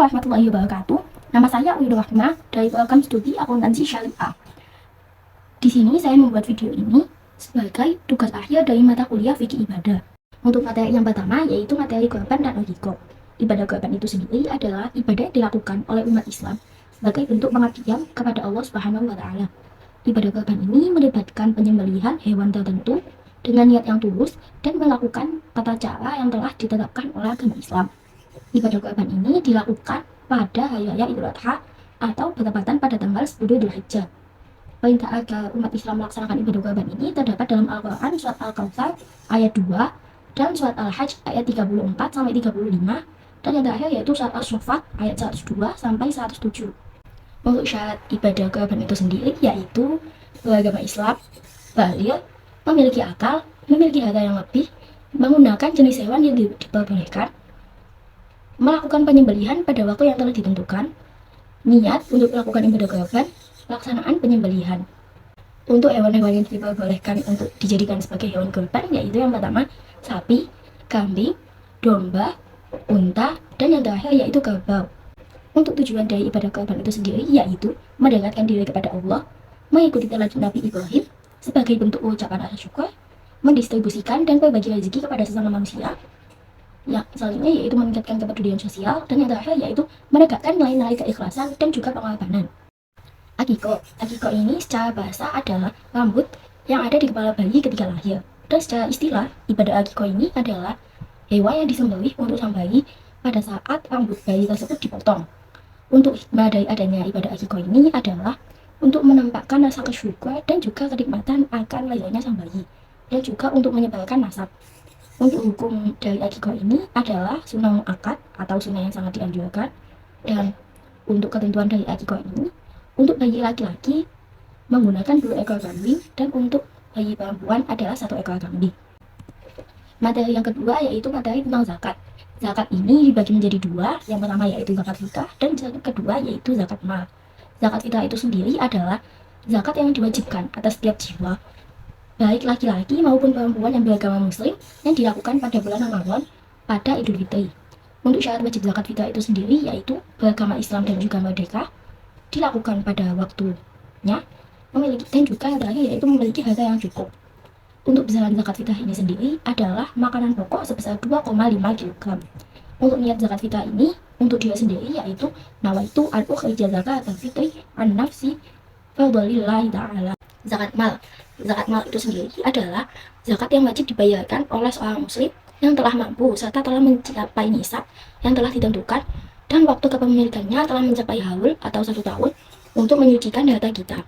warahmatullahi wabarakatuh. Nama saya Uyudah Rahma dari Welcome Studi Akuntansi Syariah. Di sini saya membuat video ini sebagai tugas akhir dari mata kuliah Fikih Ibadah. Untuk materi yang pertama yaitu materi korban dan logiko. Ibadah korban itu sendiri adalah ibadah yang dilakukan oleh umat Islam sebagai bentuk pengabdian kepada Allah Subhanahu wa Ta'ala. Ibadah korban ini melibatkan penyembelihan hewan tertentu dengan niat yang tulus dan melakukan tata cara yang telah ditetapkan oleh agama Islam. Ibadah korban ini dilakukan pada hari raya Idul Adha atau bertepatan pada tanggal 10 Dzulhijjah. Perintah agar umat Islam melaksanakan ibadah korban ini terdapat dalam Al-Quran surat Al-Kautsar ayat 2 dan surat Al-Hajj ayat 34 sampai 35 dan yang terakhir yaitu surat As-Saffat ayat 102 sampai 107. Untuk syarat ibadah korban itu sendiri yaitu beragama Islam, baligh, memiliki akal, memiliki harta yang lebih, menggunakan jenis hewan yang diperbolehkan, melakukan penyembelihan pada waktu yang telah ditentukan, niat untuk melakukan ibadah korban, pelaksanaan penyembelihan. Untuk hewan-hewan yang diperbolehkan untuk dijadikan sebagai hewan korban yaitu yang pertama sapi, kambing, domba, unta, dan yang terakhir yaitu kerbau. Untuk tujuan dari ibadah korban itu sendiri yaitu mendekatkan diri kepada Allah, mengikuti teladan Nabi Ibrahim sebagai bentuk ucapan rasa syukur, mendistribusikan dan berbagi rezeki kepada sesama manusia. Yang selanjutnya yaitu meningkatkan kepedulian sosial, dan yang terakhir yaitu menegakkan nilai-nilai keikhlasan dan juga pengorbanan. Akiko ini secara bahasa adalah rambut yang ada di kepala bayi ketika lahir. Dan secara istilah, ibadah akiko ini adalah hewan yang disembelih untuk sang bayi pada saat rambut bayi tersebut dipotong. Untuk hikmah dari adanya ibadah akiko ini adalah untuk menampakkan rasa kesyukur dan juga kenikmatan akan lahirnya sang bayi, dan juga untuk menyebarkan nasab. Untuk hukum dari akiko ini adalah sunnah muakkad atau sunnah yang sangat dianjurkan, dan untuk ketentuan dari akiko ini untuk bayi laki-laki menggunakan 2 ekor kambing dan untuk bayi perempuan adalah 1 ekor kambing. Materi yang kedua yaitu materi tentang zakat. Zakat ini dibagi menjadi 2, yang pertama yaitu zakat fitrah dan zakat kedua yaitu zakat mal. Zakat fitrah itu sendiri adalah zakat yang diwajibkan atas setiap jiwa, baik laki-laki maupun perempuan yang beragama muslim, yang dilakukan pada bulan Ramadan pada Idul Fitri. Untuk syarat wajib zakat fitrah itu sendiri yaitu beragama Islam dan juga merdeka, dilakukan pada waktunya, memiliki, dan juga yang terakhir yaitu memiliki harta yang cukup. Untuk besaran zakat fitrah ini sendiri adalah makanan pokok sebesar 2,5 kg. Untuk niat zakat fitrah ini untuk dia sendiri yaitu nawaitu al-ukhrija zakat al-fitri an-nafsi fadlillahi ta'ala. Zakat mal itu sendiri adalah zakat yang wajib dibayarkan oleh seorang muslim yang telah mampu serta telah mencapai nisab yang telah ditentukan dan waktu kepemilikannya telah mencapai haul atau 1 tahun untuk menyucikan harta kita.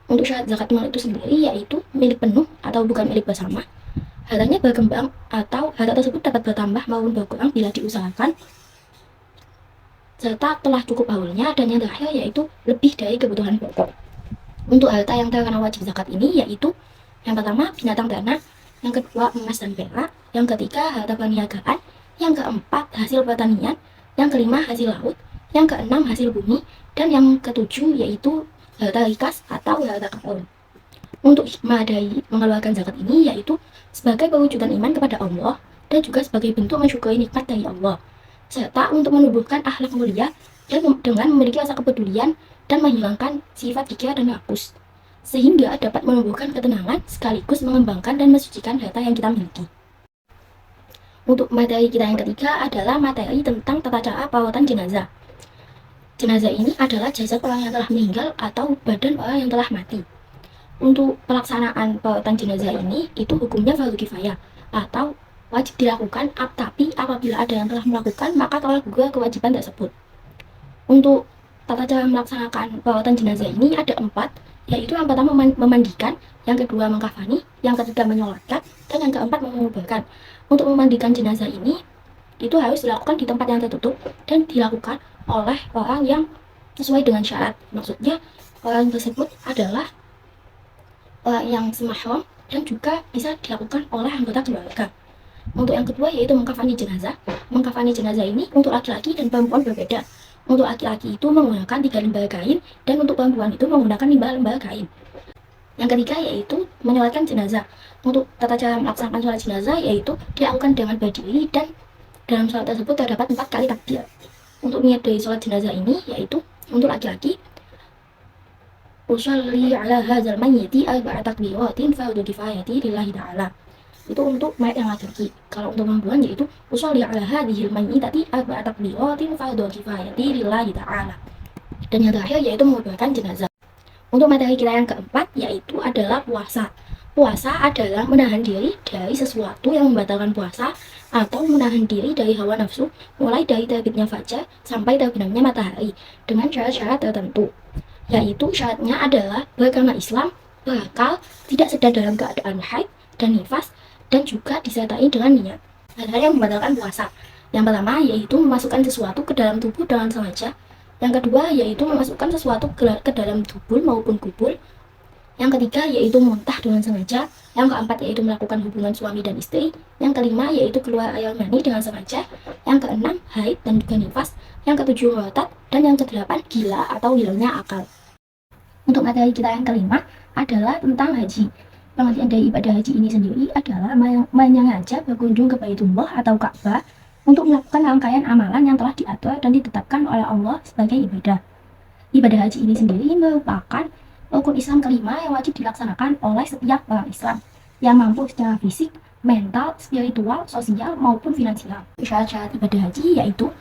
Untuk syarat zakat mal itu sendiri yaitu milik penuh atau bukan milik bersama, hartanya berkembang atau harta tersebut dapat bertambah maupun berkurang bila diusahakan, serta telah cukup haulnya, dan yang terakhir yaitu lebih dari kebutuhan pokok. Untuk harta yang terkena wajib zakat ini yaitu yang pertama binatang ternak, yang kedua emas dan perak, yang ketiga harta perniagaan, yang keempat hasil pertanian, yang kelima hasil laut, yang keenam hasil bumi, dan yang ketujuh yaitu harta rikas atau harta karun. Untuk hikmah dari mengeluarkan zakat ini yaitu sebagai perwujudan iman kepada Allah dan juga sebagai bentuk mensyukuri nikmat dari Allah, serta untuk menumbuhkan akhlak mulia dan dengan memiliki rasa kepedulian dan menghilangkan sifat kikir dan rakus, sehingga dapat menumbuhkan ketenangan sekaligus mengembangkan dan mensucikan harta yang kita miliki. Untuk materi kita yang ketiga adalah materi tentang tata cara perawatan jenazah. Jenazah ini adalah jasad orang yang telah meninggal atau badan orang yang telah mati. Untuk pelaksanaan perawatan jenazah ini itu hukumnya fardu kifayah atau wajib dilakukan, tapi apabila ada yang telah melakukan maka telah gugur kewajiban tersebut. Untuk tata cara melaksanakan perawatan jenazah ini ada 4, yaitu yang pertama memandikan, yang kedua mengkafani, yang ketiga menyolatkan, dan yang keempat menguburkan. Untuk memandikan jenazah ini itu harus dilakukan di tempat yang tertutup dan dilakukan oleh orang yang sesuai dengan syarat. Maksudnya orang tersebut adalah orang yang semahram dan juga bisa dilakukan oleh anggota keluarga. Untuk yang kedua yaitu mengkafani jenazah. Mengkafani jenazah ini untuk laki-laki dan perempuan berbeda. Untuk laki-laki itu menggunakan 3 lembar kain, dan untuk perempuan itu menggunakan 5 lembar kain. Yang ketiga yaitu menyolatkan jenazah. Untuk tata cara melaksanakan sholat jenazah yaitu dilakukan dengan berdiri, dan dalam sholat tersebut terdapat 4 kali takbir. Untuk niat dari sholat jenazah ini yaitu untuk laki-laki usolli ala hadzal mayyiti arba'a takbiratin fardhu kifayati lillahi ta'ala. Itu untuk mayat yang laki-laki. Kalau untuk perempuan yaitu usolli ala hadzal mayyitati arba'a takbiratin fardhu kifayati lillahi ta'ala. Dan yang terakhir yaitu menguburkan jenazah. Untuk materi kita yang keempat yaitu adalah puasa. Puasa adalah menahan diri dari sesuatu yang membatalkan puasa atau menahan diri dari hawa nafsu mulai dari terbitnya fajar sampai terbenamnya matahari dengan syarat-syarat tertentu. Yaitu syaratnya adalah beragama Islam, berakal, tidak sedang dalam keadaan haid dan nifas, dan juga disertai dengan niat. Hal-hal yang membatalkan puasa. Yang pertama yaitu memasukkan sesuatu ke dalam tubuh dengan sengaja. Yang kedua yaitu memasukkan sesuatu ke dalam tubuh maupun kubur. Yang ketiga yaitu muntah dengan sengaja. Yang keempat yaitu melakukan hubungan suami dan istri. Yang kelima yaitu keluar air mani dengan sengaja. Yang keenam haid dan juga nifas. Yang ketujuh murtad. Dan yang kedelapan gila atau hilangnya akal. Untuk materi kita yang kelima adalah tentang haji. Pengertian dari ibadah haji ini sendiri adalah menyengaja berkunjung ke Baitullah atau Ka'bah untuk melakukan rangkaian amalan yang telah diatur dan ditetapkan oleh Allah sebagai ibadah. Ibadah haji ini sendiri merupakan rukun Islam kelima yang wajib dilaksanakan oleh setiap orang Islam yang mampu secara fisik, mental, spiritual, sosial, maupun finansial. Syarat-syarat ibadah haji yaitu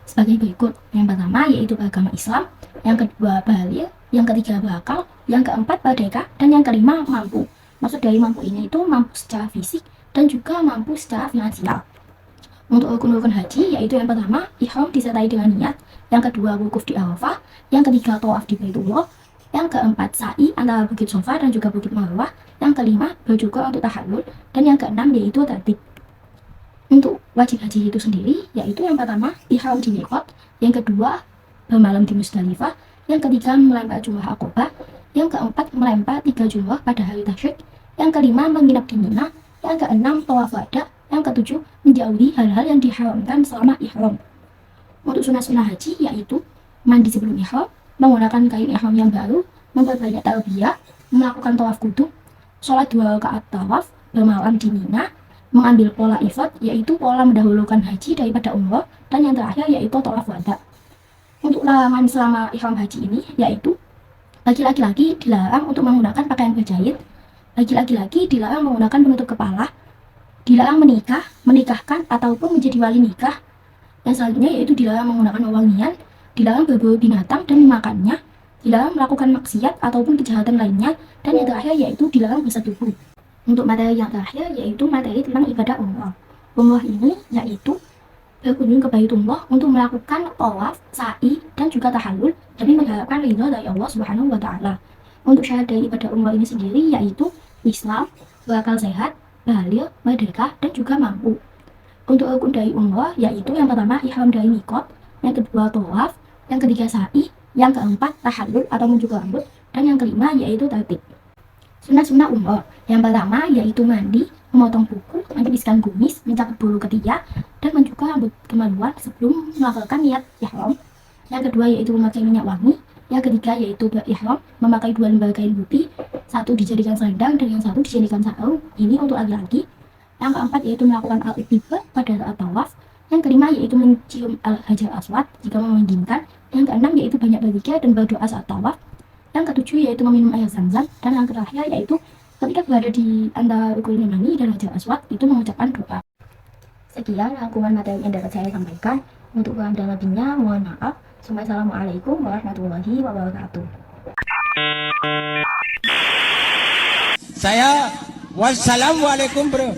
sebagai berikut. Yang pertama yaitu beragama Islam, yang kedua baligh, yang ketiga berakal, yang keempat merdeka, dan yang kelima mampu. Maksud dari mampu ini itu mampu secara fisik dan juga mampu secara finansial. Untuk rukun-rukun haji yaitu yang pertama ihram disertai dengan niat, yang kedua wukuf di Arafah, yang ketiga tawaf di Baitullah, yang keempat sa'i antara Bukit Sofa dan juga Bukit Marwah, yang kelima bercukur untuk tahallul, dan yang keenam yaitu tertib. Untuk wajib haji itu sendiri yaitu yang pertama ihram di miqat, yang kedua bermalam di Musdalifah, yang ketiga melempar jumrah Aqobah, yang keempat melempar 3 jumrah pada hari tasyrik, yang kelima menginap di Mina, yang keenam tawaf wada, yang ketujuh menjauhi hal-hal yang diharamkan selama ihram. Untuk sunah-sunah haji yaitu mandi sebelum ihram, menggunakan kain ihram yang baru, memperbanyak talbiyah, melakukan tawaf qudum, sholat 2 rakaat tawaf, bermalam di Mina, mengambil pola ifrad yaitu pola mendahulukan haji daripada umrah, dan yang terakhir yaitu tawaf wada. Untuk larangan selama ihram haji ini yaitu bagi laki-laki dilarang untuk menggunakan pakaian berjahit, bagi laki-laki dilarang menggunakan penutup kepala, dilarang menikah, menikahkan, ataupun menjadi wali nikah. Yang selanjutnya yaitu dilarang menggunakan wewangian, dilarang berburu binatang dan memakannya, dilarang melakukan maksiat ataupun kejahatan lainnya, dan yang terakhir yaitu dilarang bersetubuh. Untuk materi yang terakhir yaitu materi tentang ibadah umrah. Umrah ini yaitu berkunjung ke Baitullah untuk melakukan tawaf, sa'i, dan juga tahallul demi mengharapkan ridha dari Allah Subhanahu wa Ta'ala. Untuk syarat dari ibadah umrah ini sendiri yaitu Islam, berakal sehat, baligh, merdeka, dan juga mampu. Untuk rukun dari umrah yaitu yang pertama ihram dari miqat, yang kedua tawaf, yang ketiga sa'i, yang keempat tahallul atau mencukur rambut, dan yang kelima yaitu tertib. Sunah-sunah umrah yang pertama yaitu mandi, memotong kuku, menipiskan kumis, mencakup bulu ketiak, dan mencukur rambut kemaluan sebelum melakukan niat ihram. Yang kedua yaitu memakai minyak wangi, yang ketiga yaitu berihram, memakai 2 lembar kain putih, satu dijadikan selendang dan yang satu dijadikan sarung, ini untuk laki-laki. Yang keempat yaitu melakukan al-ittibah pada saat tawaf. Yang kelima yaitu mencium al-hajar aswad jika memungkinkan. Yang keenam yaitu banyak berzikir dan berdoa saat tawaf. Yang ketujuh yaitu meminum air zam-zam, dan yang terakhir yaitu ketika berada di antara rukun yamani dan hajar aswad itu mengucapkan doa. Sekian rangkuman materi yang dapat saya sampaikan. Untuk kurang dan lebihnya mohon maaf. Assalamualaikum warahmatullahi wabarakatuh. Saya wassalamualaikum bro.